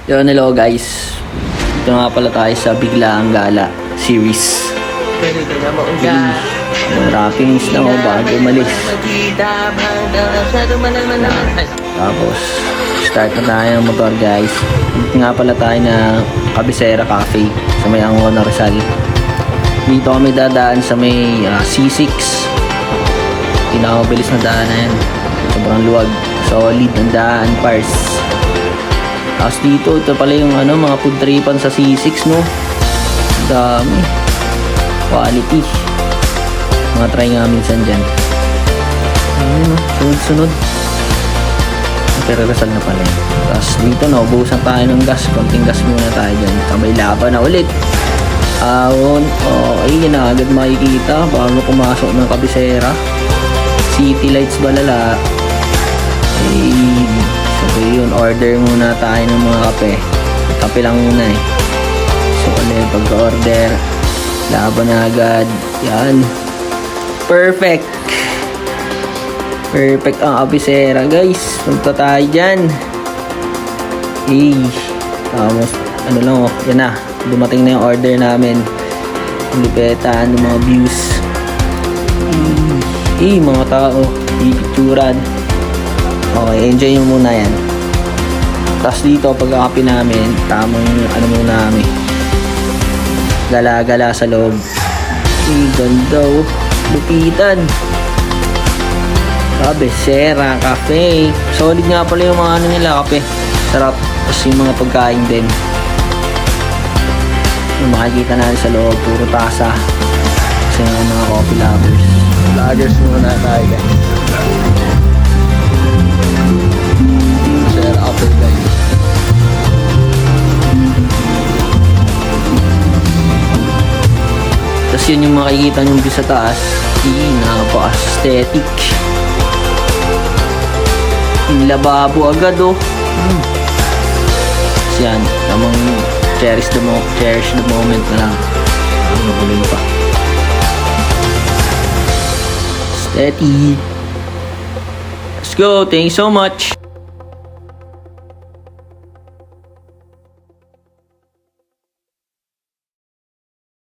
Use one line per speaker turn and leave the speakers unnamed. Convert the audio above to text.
Yun, hello guys. Ito nga pala tayo sa Biglaang Gala series.
Pwede ka na maungga.
Wrappings na ako bago umalis. Tapos, start na tayo ng motor guys. Dito nga pala tayo na Cabecera Cafe sa may Angon Rizal. Dito kami dadaan sa may C6. Pinakabilis na daan na yan. Sobrang luwag. Solid ang daan, pars. Tapos dito, ito pala yung mga food tripan sa C6, no? Dami. Quality. Mga try nga minsan dyan. Ayun, no? Sunod-sunod. Pero Rizal na pala yun. Tapos dito, no? Buhusan tayo ng gas. Konting gas muna tayo dyan. Sabay laban na ulit. Ayun na agad makikita bago pumasok ng Cabecera. City lights balala. So yun, order muna tayo ng mga kape. Kape lang muna eh. So pagka-order, laban na agad. Yan. Perfect. Perfect ang Cabecera guys. Punta tayo dyan. Tapos yan na. Dumating na yung order namin. Lipetan ng mga views. Mga tao. Pipicturan. Okay, enjoy nyo muna yan. Tapos dito, pagkakapi namin, tamang muna namin. Gala-gala sa loob. Ganda oh. Lupitan. Cabecera Cafe. Solid nga pala yung mga nila, kape. Sarap. Tapos yung mga pagkain din. Yung makikita natin sa loob, puro tasa. Kasi yung mga coffee lovers. Vloggers muna tayo guys. Share up guys. Tapos yun yung makikita nyo sa taas. Napaka-aesthetic. Yung lababo agad oh. Tapos yan, tamang cherish the moment na lang. Magulo pa. Steady. Let's go. Thank you so much.